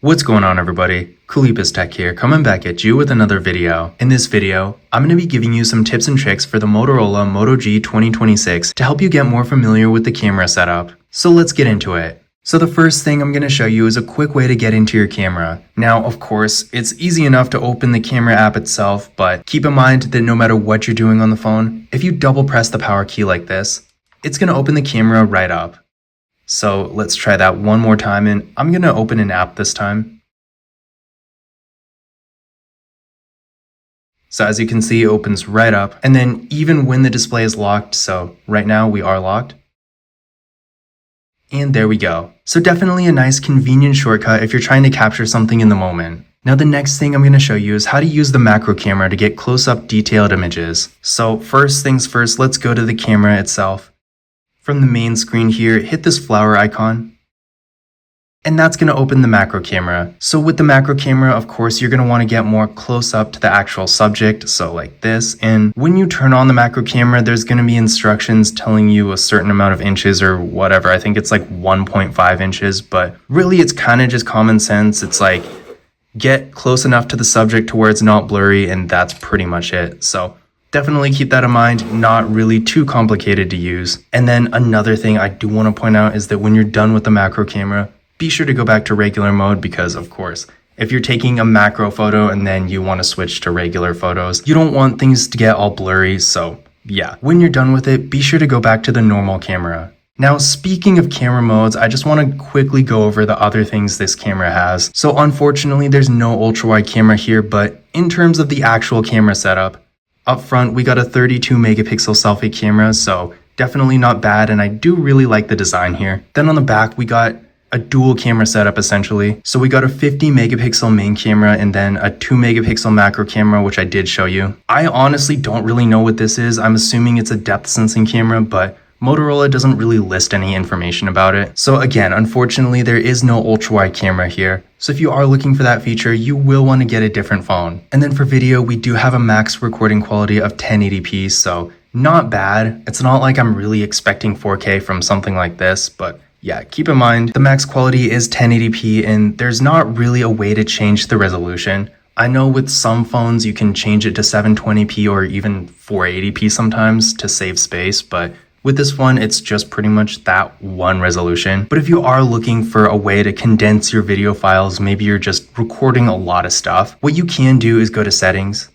What's going on, everybody? Kalipis Tech here, coming back at you with another video. In this video, I'm going to be giving you some tips and tricks for the Motorola Moto G 2026 to help you get more familiar with the camera setup. So let's get into it. So the first thing I'm going to show you is a quick way to get into your camera. Now, of course, it's easy enough to open the camera app itself, but keep in mind that no matter what you're doing on the phone, if you double press the power key like this, it's going to open the camera right up. So let's try that one more time, and I'm going to open an app this time. So as you can see, it opens right up, and then even when the display is locked, so right now we are locked. And there we go. So definitely a nice convenient shortcut if you're trying to capture something in the moment. Now the next thing I'm going to show you is how to use the macro camera to get close-up detailed images. So first things first, let's go to the camera itself. From the main screen here, hit this flower icon, and that's going to open the macro camera. So with the macro camera, of course, you're going to want to get more close up to the actual subject, so like this. And when you turn on the macro camera, there's going to be instructions telling you a certain amount of inches or whatever. I think it's like 1.5 inches, but really it's kind of just common sense. It's like, get close enough to the subject to where it's not blurry, and that's pretty much it. So definitely keep that in mind, not really too complicated to use. And then another thing I do want to point out is that when you're done with the macro camera, be sure to go back to regular mode because, of course, if you're taking a macro photo and then you want to switch to regular photos, you don't want things to get all blurry. So yeah, when you're done with it, be sure to go back to the normal camera. Now, speaking of camera modes, I just want to quickly go over the other things this camera has. So unfortunately, there's no ultra wide camera here, but in terms of the actual camera setup, up front, we got a 32 megapixel selfie camera, so definitely not bad, and I do really like the design here. Then on the back, we got a dual camera setup essentially. So we got a 50 megapixel main camera and then a 2 megapixel macro camera, which I did show you. I honestly don't really know what this is. I'm assuming it's a depth sensing camera, but Motorola doesn't really list any information about it. So again, unfortunately, there is no ultra wide camera here. So if you are looking for that feature, you will want to get a different phone. And then for video, we do have a max recording quality of 1080p, so not bad. It's not like I'm really expecting 4K from something like this, but yeah, keep in mind, the max quality is 1080p and there's not really a way to change the resolution. I know with some phones, you can change it to 720p or even 480p sometimes to save space, but with this one, it's just pretty much that one resolution. But if you are looking for a way to condense your video files, maybe you're just recording a lot of stuff, what you can do is go to settings.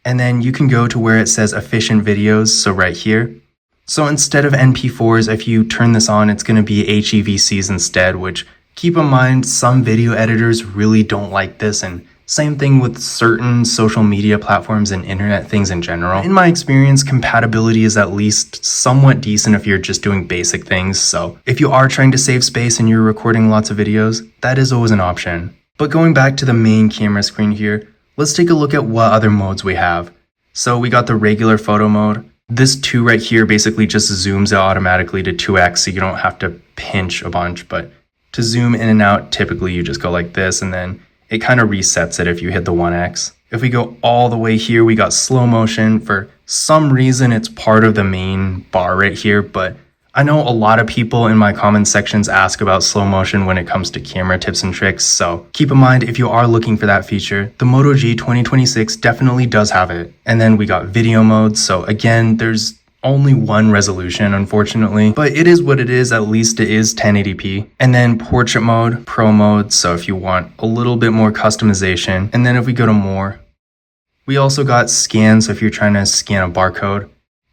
And then you can go to where it says efficient videos, so right here. So instead of MP4s, if you turn this on, it's going to be HEVCs instead, which keep in mind, some video editors really don't like this, and same thing with certain social media platforms and internet things in general. In my experience, compatibility is at least somewhat decent if you're just doing basic things. So if you are trying to save space and you're recording lots of videos, that is always an option. But going back to the main camera screen here, let's take a look at what other modes we have. So we got the regular photo mode. This 2 right here basically just zooms out automatically to 2x, so you don't have to pinch a bunch. But to zoom in and out, typically you just go like this, and then it kind of resets it if you hit the 1x. If we go all the way here, we got slow motion. For some reason, it's part of the main bar right here, but I know a lot of people in my comment sections ask about slow motion when it comes to camera tips and tricks, so keep in mind if you are looking for that feature, the Moto G 2026 definitely does have it. And then we got video mode, so again, there's only one resolution, unfortunately, but it is what it is. At least it is 1080p. And then portrait mode, pro mode, so if you want a little bit more customization. And then if we go to more, we also got scan, so if you're trying to scan a barcode,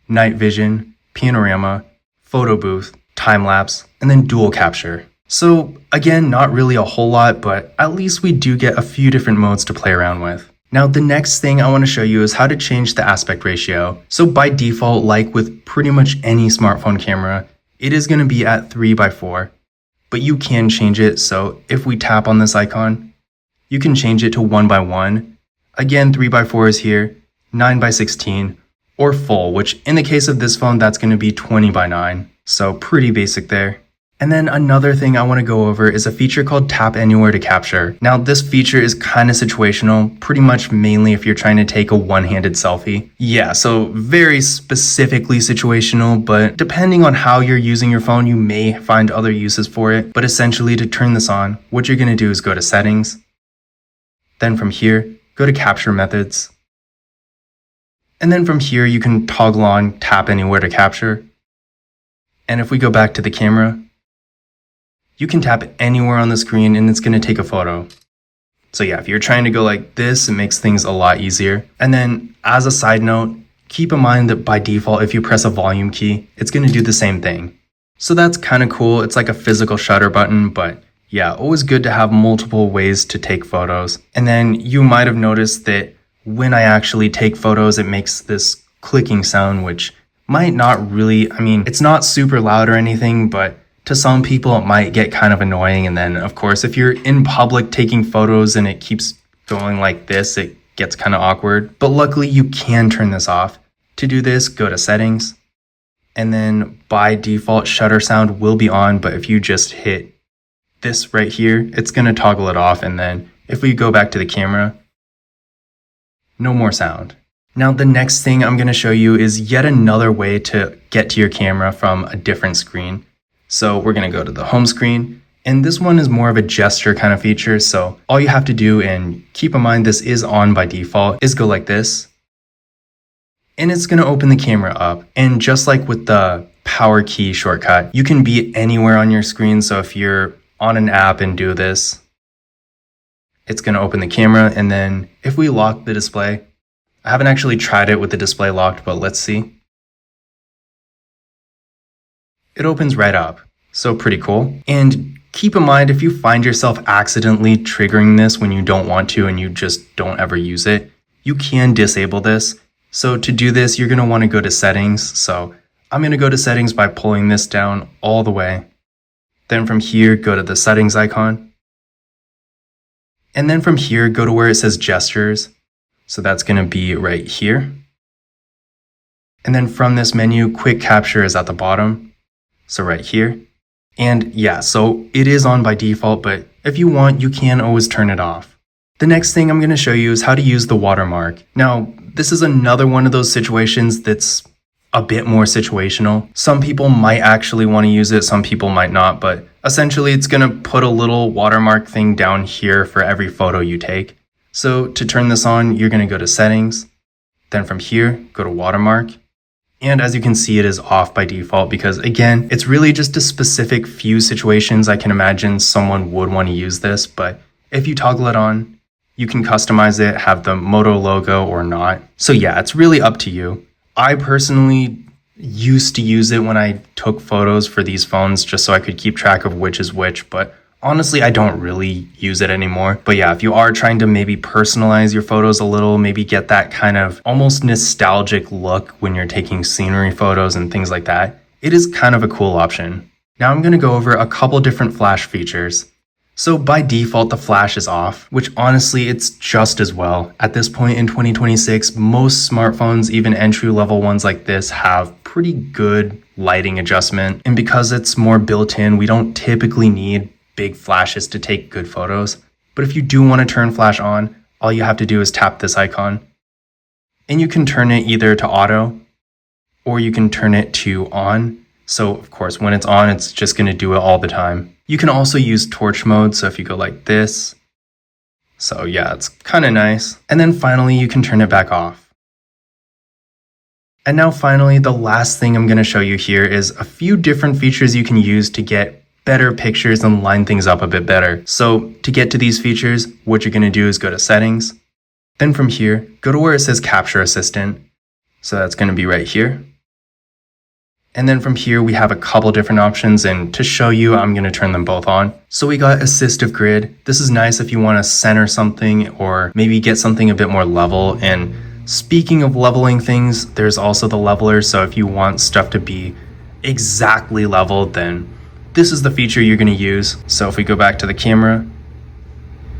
night vision, panorama, photo booth, time lapse, and then dual capture. So again, not really a whole lot, but at least we do get a few different modes to play around with. Now, the next thing I want to show you is how to change the aspect ratio. So by default, like with pretty much any smartphone camera, it is going to be at 3:4, but you can change it. So if we tap on this icon, you can change it to 1:1. Again, 3:4 is here, 9:16, or full, which in the case of this phone, that's going to be 20:9. So pretty basic there. And then another thing I want to go over is a feature called Tap Anywhere to Capture. Now this feature is kind of situational, pretty much mainly if you're trying to take a one-handed selfie. Yeah, so very specifically situational, but depending on how you're using your phone, you may find other uses for it. But essentially to turn this on, what you're going to do is go to Settings. Then from here, go to Capture Methods. And then from here, you can toggle on Tap Anywhere to Capture. And if we go back to the camera, you can tap anywhere on the screen and it's going to take a photo. So yeah, if you're trying to go like this, it makes things a lot easier. And then as a side note, keep in mind that by default, if you press a volume key, it's going to do the same thing. So that's kind of cool. It's like a physical shutter button, but yeah, always good to have multiple ways to take photos. And then you might have noticed that when I actually take photos, it makes this clicking sound, which might not really, it's not super loud or anything, but to some people, it might get kind of annoying. And then, of course, if you're in public taking photos and it keeps going like this, it gets kind of awkward. But luckily, you can turn this off. To do this, go to Settings. And then by default, shutter sound will be on. But if you just hit this right here, it's going to toggle it off. And then if we go back to the camera, no more sound. Now, the next thing I'm going to show you is yet another way to get to your camera from a different screen. So we're going to go to the home screen, and this one is more of a gesture kind of feature. So all you have to do, and keep in mind this is on by default, is go like this. And it's going to open the camera up. And just like with the power key shortcut, you can be anywhere on your screen. So if you're on an app and do this, it's going to open the camera. And then if we lock the display, I haven't actually tried it with the display locked, but let's see. It opens right up. So pretty cool. And keep in mind, if you find yourself accidentally triggering this when you don't want to and you just don't ever use it, you can disable this. So to do this, you're going to want to go to Settings. So I'm going to go to Settings by pulling this down all the way. Then from here, go to the Settings icon. And then from here, go to where it says Gestures. So that's going to be right here. And then from this menu, Quick Capture is at the bottom. So right here. And yeah, so it is on by default, but if you want, you can always turn it off. The next thing I'm going to show you is how to use the watermark. Now, this is another one of those situations that's a bit more situational. Some people might actually want to use it, some people might not, but essentially it's going to put a little watermark thing down here for every photo you take. So to turn this on, you're going to go to Settings. Then from here, go to Watermark. And as you can see, it is off by default because, again, it's really just a specific few situations I can imagine someone would want to use this. But if you toggle it on, you can customize it, have the Moto logo or not. So yeah, it's really up to you. I personally used to use it when I took photos for these phones just so I could keep track of which is which. But honestly, I don't really use it anymore. But yeah, if you are trying to maybe personalize your photos a little, maybe get that kind of almost nostalgic look when you're taking scenery photos and things like that, it is kind of a cool option. Now I'm going to go over a couple different flash features. So by default, the flash is off, which honestly, it's just as well. At this point in 2026, most smartphones, even entry-level ones like this, have pretty good lighting adjustment. And because it's more built in, we don't typically need big flashes to take good photos. But if you do want to turn flash on, all you have to do is tap this icon. And you can turn it either to auto or you can turn it to on. So of course, when it's on, it's just going to do it all the time. You can also use torch mode. So if you go like this, so yeah, it's kind of nice. And then finally, you can turn it back off. And now finally, the last thing I'm going to show you here is a few different features you can use to get better pictures and line things up a bit better. So to get to these features, what you're going to do is go to Settings. Then from here, go to where it says Capture Assistant. So that's going to be right here. And then from here, we have a couple different options. And to show you, I'm going to turn them both on. So we got Assistive Grid. This is nice if you want to center something or maybe get something a bit more level. And speaking of leveling things, there's also the leveler. So if you want stuff to be exactly leveled, then this is the feature you're going to use. So if we go back to the camera,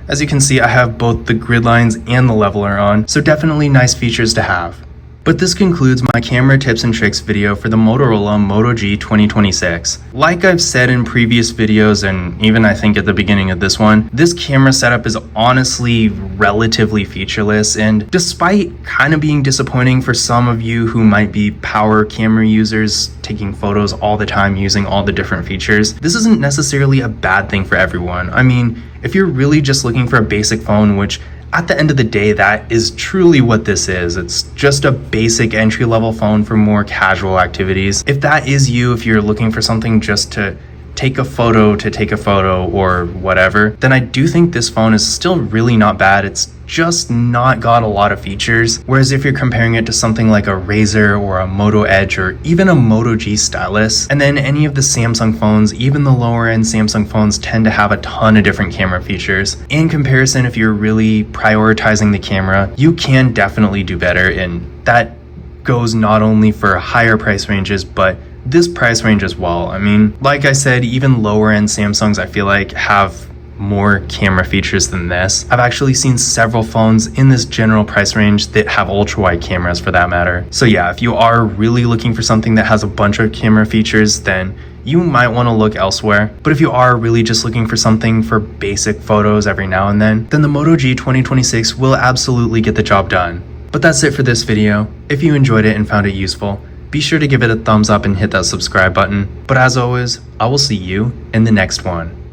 as you can see, I have both the grid lines and the leveler on. So definitely nice features to have. But this concludes my camera tips and tricks video for the Motorola Moto G 2026. Like I've said in previous videos and even I think at the beginning of this one, this camera setup is honestly relatively featureless, and despite kind of being disappointing for some of you who might be power camera users taking photos all the time using all the different features, this isn't necessarily a bad thing for everyone. I mean, if you're really just looking for a basic phone, which at the end of the day, that is truly what this is. It's just a basic entry-level phone for more casual activities. If that is you, if you're looking for something just to take a photo or whatever, then I do think this phone is still really not bad. It's just not got a lot of features. Whereas if you're comparing it to something like a Razr or a Moto Edge or even a Moto G stylus, and then any of the Samsung phones, even the lower end Samsung phones tend to have a ton of different camera features. In comparison, if you're really prioritizing the camera, you can definitely do better, and that goes not only for higher price ranges, but this price range as well. I mean, like I said, even lower end Samsungs I feel like have more camera features than this. I've actually seen several phones in this general price range that have ultra wide cameras for that matter. So yeah, if you are really looking for something that has a bunch of camera features, then you might want to look elsewhere. But if you are really just looking for something for basic photos every now and then the Moto G 2026 will absolutely get the job done. But that's it for this video. If you enjoyed it and found it useful, be sure to give it a thumbs up and hit that subscribe button. But as always, I will see you in the next one.